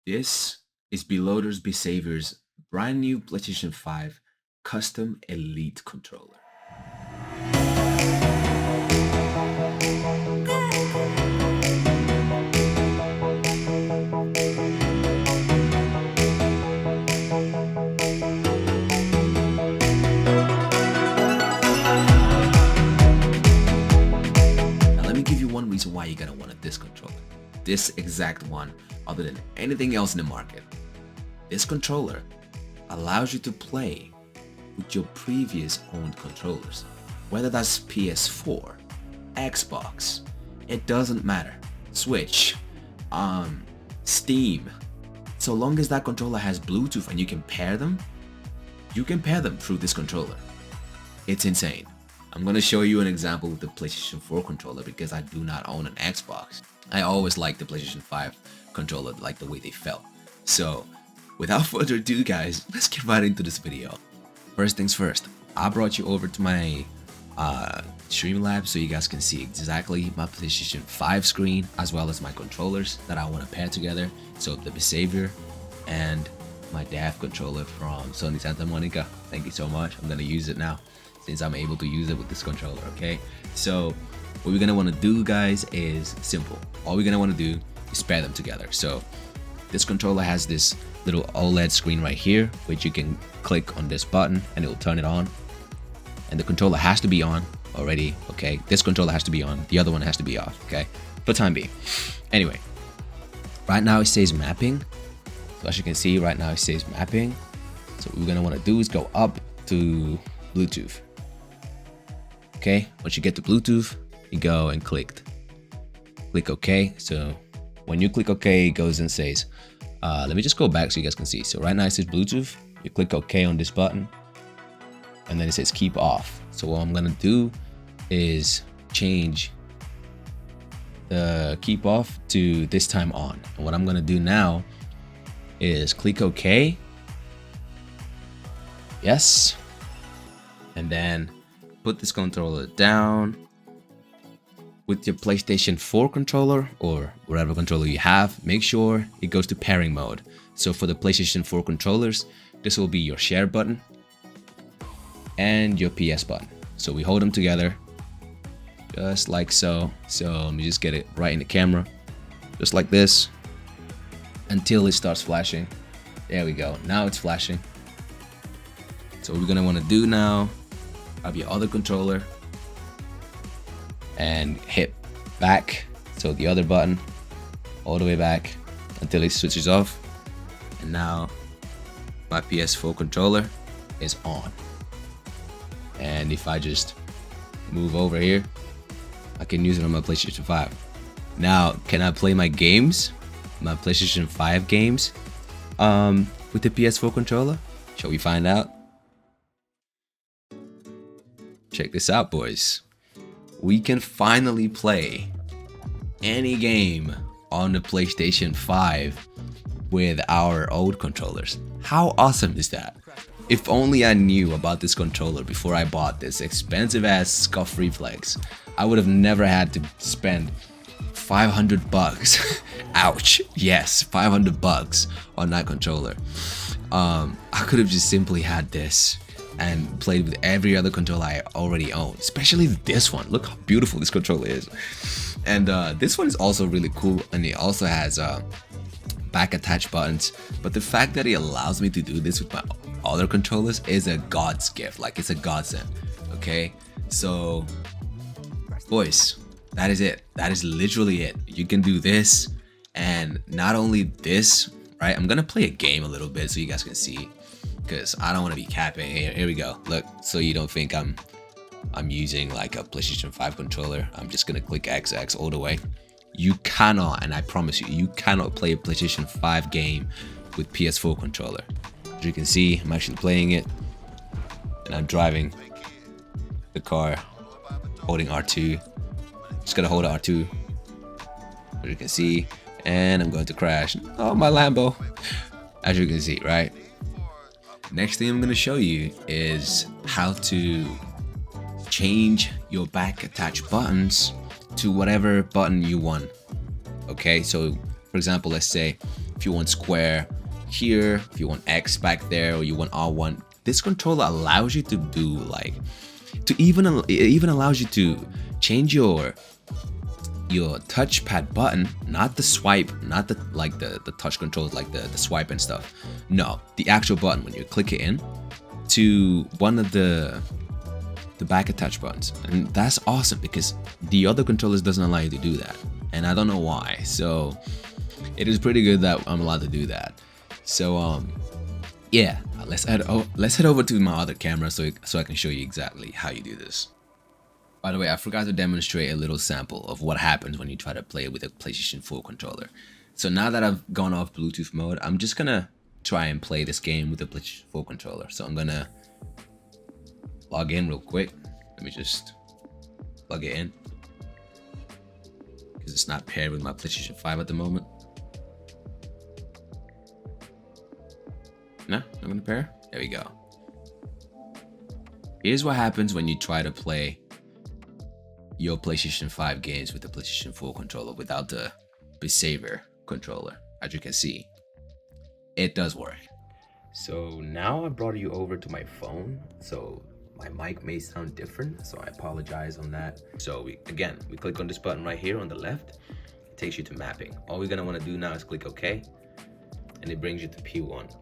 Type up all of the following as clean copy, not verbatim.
This is Beloader Bisavier's brand new PlayStation 5 custom Elite controller. Now let me give you one reason why you're gonna want this controller. This exact one, other than anything else in the market. This controller allows you to play with your previous owned controllers, whether that's PS4, Xbox, it doesn't matter. Switch, Steam. So long as that controller has Bluetooth and you can pair them through this controller. It's insane. I'm gonna show you an example with the PlayStation 4 controller because I do not own an Xbox. I always liked the PlayStation 5 controller, like the way they felt. So without further ado guys, let's get right into this video. First things first, I brought you over to my Streamlabs so you guys can see exactly my PlayStation 5 screen as well as my controllers that I want to pair together. So the Bisavior and my DAF controller from Sony Santa Monica. Thank you so much. I'm gonna use it now since I'm able to use it with this controller. Okay, so what we're gonna want to do guys is simple. All we're gonna want to do is pair them together. So this controller has this little OLED screen right here, which you can click on this button and it will turn it on. And the controller has to be on already, okay? This controller has to be on, the other one has to be off, okay? For time being. Anyway, right now it says mapping. So as you can see, right now it says mapping. So what we're gonna wanna do is go up to Bluetooth. Okay, once you get to Bluetooth, you go and click OK. So when you click OK, it goes and says, let me just go back so you guys can see. So right now it says Bluetooth, you click OK on this button, and then it says keep off. So what I'm gonna do is change the keep off to this time on. And what I'm gonna do now is click OK. Yes. And then put this controller down. With your PlayStation 4 controller or whatever controller you have, make sure it goes to pairing mode. So for the PlayStation 4 controllers, this will be your share button and your PS button. So we hold them together just like so. So let me just get it right in the camera, just like this, until it starts flashing. There we go. Now it's flashing. So what we're gonna want to do now, grab your other controller and hit back, so the other button all the way back until it switches off. And now my PS4 controller is on. And if I just move over here, I can use it on my PlayStation 5. Now, can I play my games, my PlayStation 5 games, with the PS4 controller? Shall we find out? Check this out, boys. We can finally play any game on the PlayStation 5 with our old controllers. How awesome is that? If only I knew about this controller before I bought this expensive ass scuff reflex, I would have never had to spend 500 bucks. Ouch. Yes, 500 bucks on that controller. I could have just simply had this and played with every other controller I already own, especially this one. Look how beautiful this controller is. And this one is also really cool, and it also has back attach buttons. But the fact that it allows me to do this with my other controllers is a god's gift. Like, it's a godsend. Okay, so boys, that is it. That is literally it. You can do this, and not only this, right? I'm gonna play a game a little bit so you guys can see, because I don't want to be capping. Here we go. Look, so you don't think I'm using like a PlayStation 5 controller. I'm just gonna click XX all the way. You cannot, and I promise you, you cannot play a PlayStation 5 game with PS4 controller. As you can see, I'm actually playing it, and I'm driving the car, holding R2. Just gotta hold R2, as you can see, and I'm going to crash. Oh, my Lambo. As you can see, right? Next thing I'm going to show you is how to change your back attach buttons to whatever button you want. Okay, so for example, let's say if you want square here, if you want X back there, or you want R1, this controller allows you to do like, it even allows you to change your touchpad button, not the swipe, not the like the touch controls like the swipe and stuff. No, the actual button when you click it in to one of the back attach buttons. And that's awesome because the other controllers doesn't allow you to do that, and I don't know why. So it is pretty good that I'm allowed to do that. So yeah, let's head over to my other camera so I can show you exactly how you do this. By the way, I forgot to demonstrate a little sample of what happens when you try to play with a PlayStation 4 controller. So now that I've gone off Bluetooth mode, I'm just gonna try and play this game with a PlayStation 4 controller. So I'm gonna log in real quick. Let me just plug it in because it's not paired with my PlayStation 5 at the moment. No, not gonna pair. There we go. Here's what happens when you try to play your PlayStation 5 games with the PlayStation 4 controller without the Bisavior controller. As you can see, it does work. So now I brought you over to my phone, so my mic may sound different, so I apologize on that. So we click on this button right here on the left. It takes you to mapping. All we're gonna want to do now is click OK, and it brings you to P1.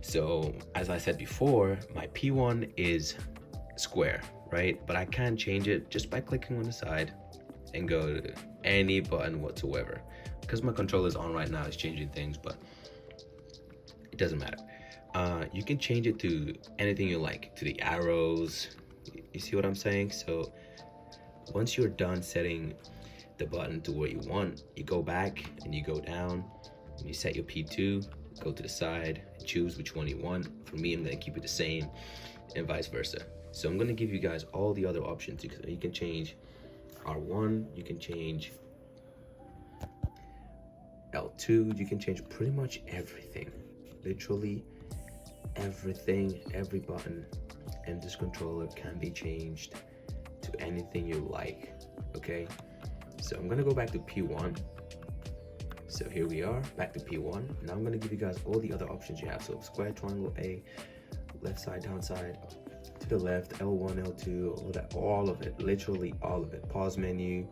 So as I said before, my P1 is square, right? But I can change it just by clicking on the side and go to any button whatsoever. Because my controller is on right now, it's changing things, but it doesn't matter. You can change it to anything you like, to the arrows. You see what I'm saying? So once you're done setting the button to where you want, you go back and you go down and you set your P2, go to the side, choose which one you want. For me, I'm gonna keep it the same, and vice versa. So I'm gonna give you guys all the other options. You can change R1, you can change L2, you can change pretty much everything. Literally everything, every button in this controller can be changed to anything you like, okay? So I'm gonna go back to P1. So here we are, back to P1. Now I'm gonna give you guys all the other options you have. So square, triangle, A, left side, down side, to the left, L1, L2, all of it, literally all of it. Pause menu,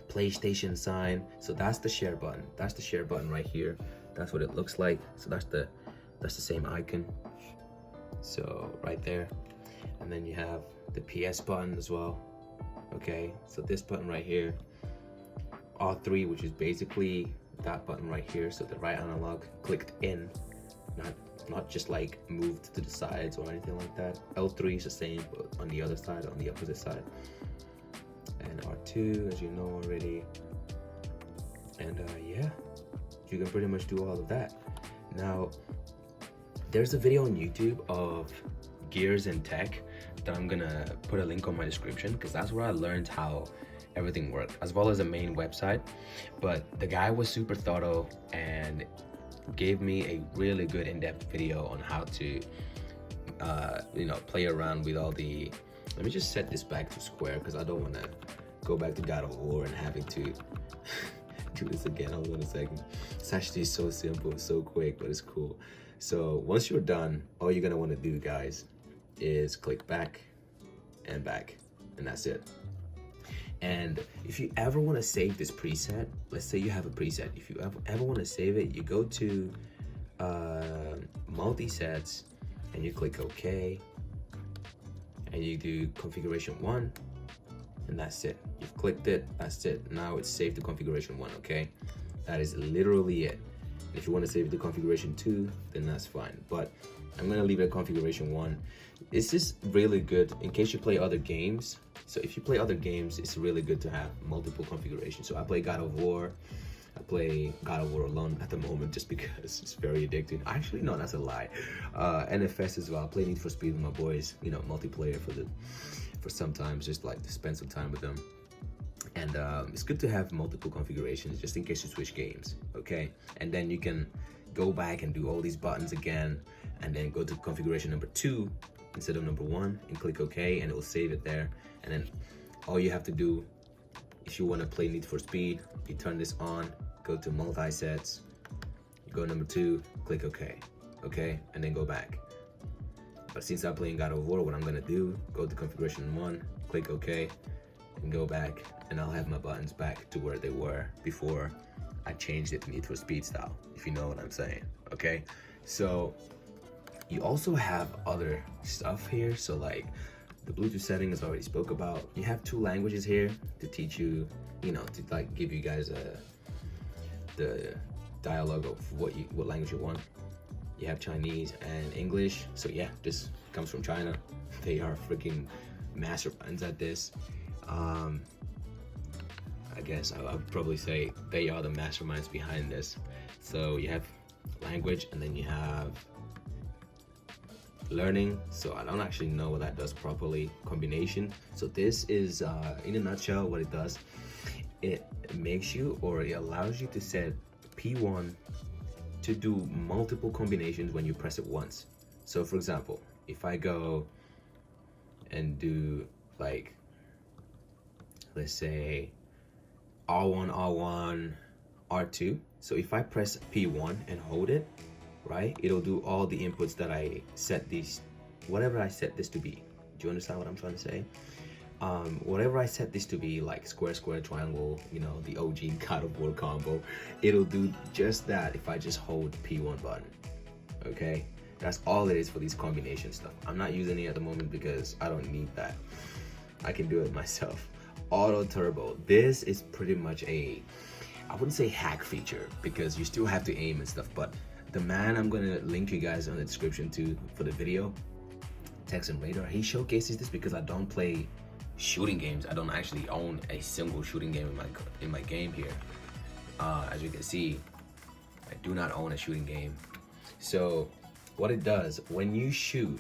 PlayStation sign. So that's the share button. That's the share button right here. That's what it looks like. So that's the same icon. So right there. And then you have the PS button as well. Okay, so this button right here, R3, which is basically that button right here. So the right analog clicked in, not just like moved to the sides or anything like that. L3 is the same, but on the other side, on the opposite side. And R2, as you know already. And yeah, you can pretty much do all of that. Now, there's a video on YouTube of Gears and Tech that I'm gonna put a link on my description, because that's where I learned how everything worked, as well as a main website. But the guy was super thorough and gave me a really good in-depth video on how to play around with all the. Let me just set this back to square because I don't want to go back to God of War and having to do this again. Hold on a second. It's actually so simple, so quick, but it's cool. So once you're done, all you're gonna want to do, guys, is click back, and that's it. And if you ever want to save this preset, let's say you have a preset, if you ever want to save it, you go to multi-sets and you click OK, and you do configuration 1, and that's it. You've clicked it, that's it. Now it's saved to configuration 1, okay? That is literally it. If you want to save it to configuration 2, then that's fine. But I'm gonna leave it at configuration 1. It's just really good in case you play other games. So if you play other games, it's really good to have multiple configurations. So I play God of War. I play God of War alone at the moment just because it's very addicting. Actually, no, that's a lie. NFS as well. I play Need for Speed with my boys, multiplayer for sometimes, just like to spend some time with them. And it's good to have multiple configurations just in case you switch games, okay? And then you can go back and do all these buttons again, and then go to configuration number 2 instead of number 1 and click OK, and it will save it there. And then all you have to do, if you want to play Need for Speed, you turn this on, go to multi-sets, go number 2, click OK, okay, and then go back. But since I'm playing God of War, what I'm gonna do, go to configuration 1, click OK, and go back, and I'll have my buttons back to where they were before I changed it to Need for Speed style, if you know what I'm saying, okay? So you also have other stuff here. So like the Bluetooth settings already spoke about. You have 2 languages here to teach you, you know, to like give you guys the dialogue of what language you want. You have Chinese and English. So yeah, this comes from China. They are freaking masterminds at this. I guess I would probably say they are the masterminds behind this. So you have language, and then you have learning. So I don't actually know what that does properly. Combination. So this is in a nutshell what it does. It makes you, or it allows you to set P1 to do multiple combinations when you press it once. So for example, if I go and do like, let's say R1, R1, R2. So if I press P1 and hold it, right, it'll do all the inputs that I set these, whatever I set this to be. Do you understand what I'm trying to say? Whatever I set this to be, like square, square, triangle, you know, the OG God of War combo, it'll do just that if I just hold P1 button, okay? That's all it is for these combination stuff. I'm not using it at the moment because I don't need that. I can do it myself. Auto turbo. This is pretty much a, I wouldn't say hack feature because you still have to aim and stuff, but the man I'm gonna link you guys on the description to for the video, Texan Radar, he showcases this because I don't play shooting games. I don't actually own a single shooting game in my game here. As you can see, I do not own a shooting game. So what it does, when you shoot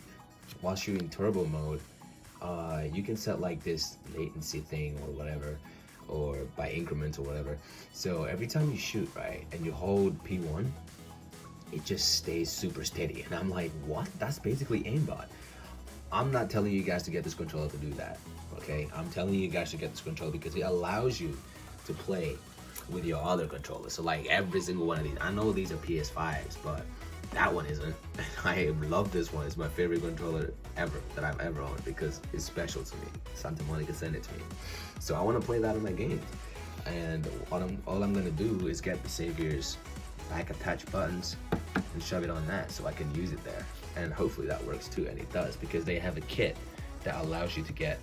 while shooting turbo mode, you can set like this latency thing or whatever, or by increments or whatever. So every time you shoot, right, and you hold P1, it just stays super steady. And I'm like, what? That's basically aimbot. I'm not telling you guys to get this controller to do that, okay? I'm telling you guys to get this controller because it allows you to play with your other controllers. So like every single one of these, I know these are PS5s, but that one isn't. I love this one. It's my favorite controller ever that I've ever owned because it's special to me. Santa Monica sent it to me. So I want to play that in my games. And all I'm gonna do is get Bisavior's back attach buttons and shove it on that so I can use it there. And hopefully that works too, and it does because they have a kit that allows you to get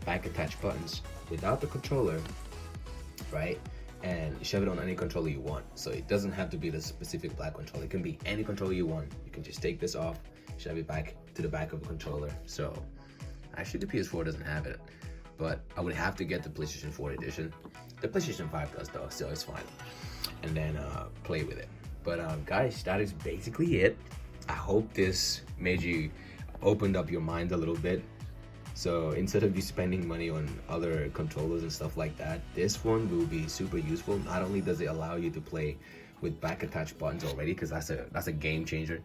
back attach buttons without the controller, right? And shove it on any controller you want. So it doesn't have to be the specific black controller. It can be any controller you want. You can just take this off, shove it back to the back of a controller. So actually the PS4 doesn't have it, but I would have to get the PlayStation 4 edition. The PlayStation 5 does though, so it's fine. And then play with it. But guys, that is basically it. I hope this made you opened up your mind a little bit. So instead of you spending money on other controllers and stuff like that, this one will be super useful. Not only does it allow you to play with back attached buttons already, because that's a game changer.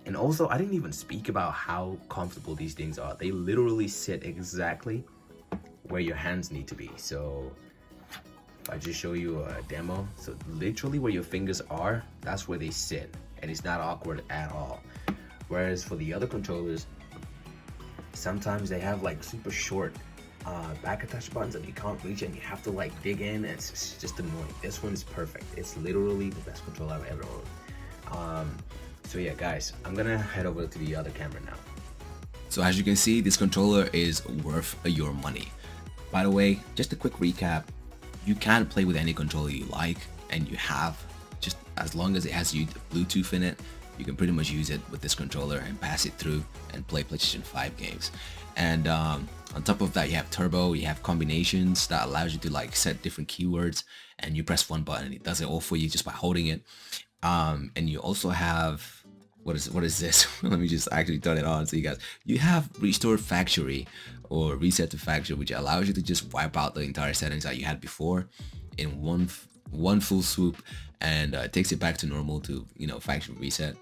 And also, I didn't even speak about how comfortable these things are. They literally sit exactly where your hands need to be. So if I just show you a demo, so literally where your fingers are, that's where they sit. And it's not awkward at all. Whereas for the other controllers, sometimes they have like super short back attach buttons that you can't reach and you have to like dig in. It's just annoying. This one is perfect. It's literally the best controller I've ever owned. So yeah, guys, I'm gonna head over to the other camera now. So as you can see, this controller is worth your money. By the way, just a quick recap, you can play with any controller you like, and you have, just as long as it has Bluetooth in it, you can pretty much use it with this controller and pass it through and play PlayStation 5 games. And on top of that, you have turbo, you have combinations that allows you to like set different keywords, and you press one button and it does it all for you just by holding it. And you also have, what is this? Let me just actually turn it on so you guys, you have restore factory or reset to factory, which allows you to just wipe out the entire settings that you had before in one full swoop, and it takes it back to normal to, you know, factory reset.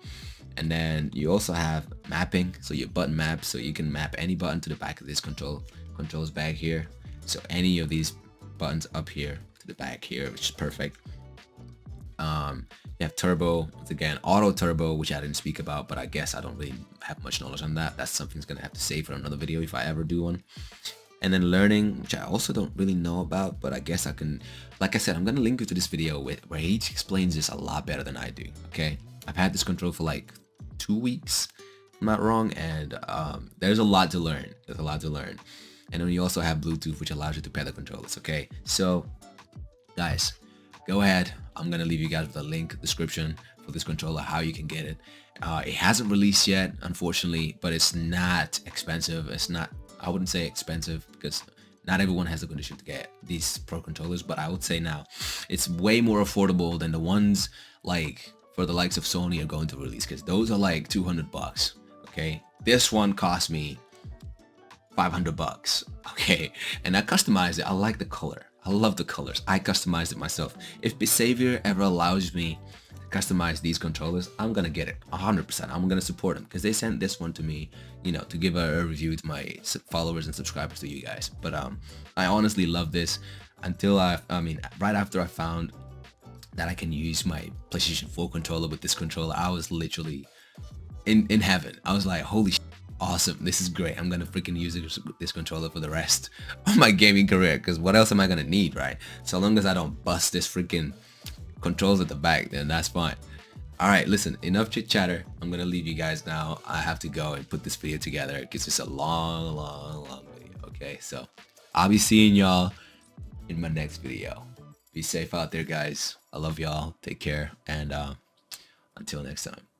And then you also have mapping, so your button maps, so you can map any button to the back of this controls bag here. So any of these buttons up here to the back here, which is perfect. You have turbo, once again, auto turbo, which I didn't speak about, but I guess I don't really have much knowledge on that. That's something that's gonna have to save for another video if I ever do one. And then learning, which I also don't really know about, but I guess I can, like I said, I'm gonna link you to this video where he explains this a lot better than I do. Okay, I've had this control for like 2 weeks, if I'm not wrong, and there's a lot to learn. There's a lot to learn. And then you also have Bluetooth, which allows you to pair the controllers. Okay, so guys, go ahead. I'm gonna leave you guys with a link description for this controller, how you can get it. It hasn't released yet, unfortunately, but it's not expensive. It's not, I wouldn't say expensive, because not everyone has the condition to get these pro controllers, but I would say now it's way more affordable than the ones like for the likes of Sony are going to release, because those are like 200 bucks. Okay, this one cost me 500 bucks. Okay, and I customized it. I like the color. I love the colors. I customized it myself. If Bisavior ever allows me to customize these controllers, I'm gonna get it 100%. I'm gonna support them because they sent this one to me, you know, to give a review to my followers and subscribers, to you guys. But I honestly love this until I mean, right after I found that I can use my PlayStation 4 controller with this controller, I was literally in heaven. I was like, holy shit, awesome, this is great. I'm gonna freaking use this controller for the rest of my gaming career, because what else am I gonna need, right? So long as I don't bust this freaking controls at the back, then that's fine. All right, listen, enough chit chatter. I'm gonna leave you guys now. I have to go and put this video together because it's a long video. Okay, so I'll be seeing y'all in my next video. Be safe out there, guys. I love y'all. Take care, and until next time.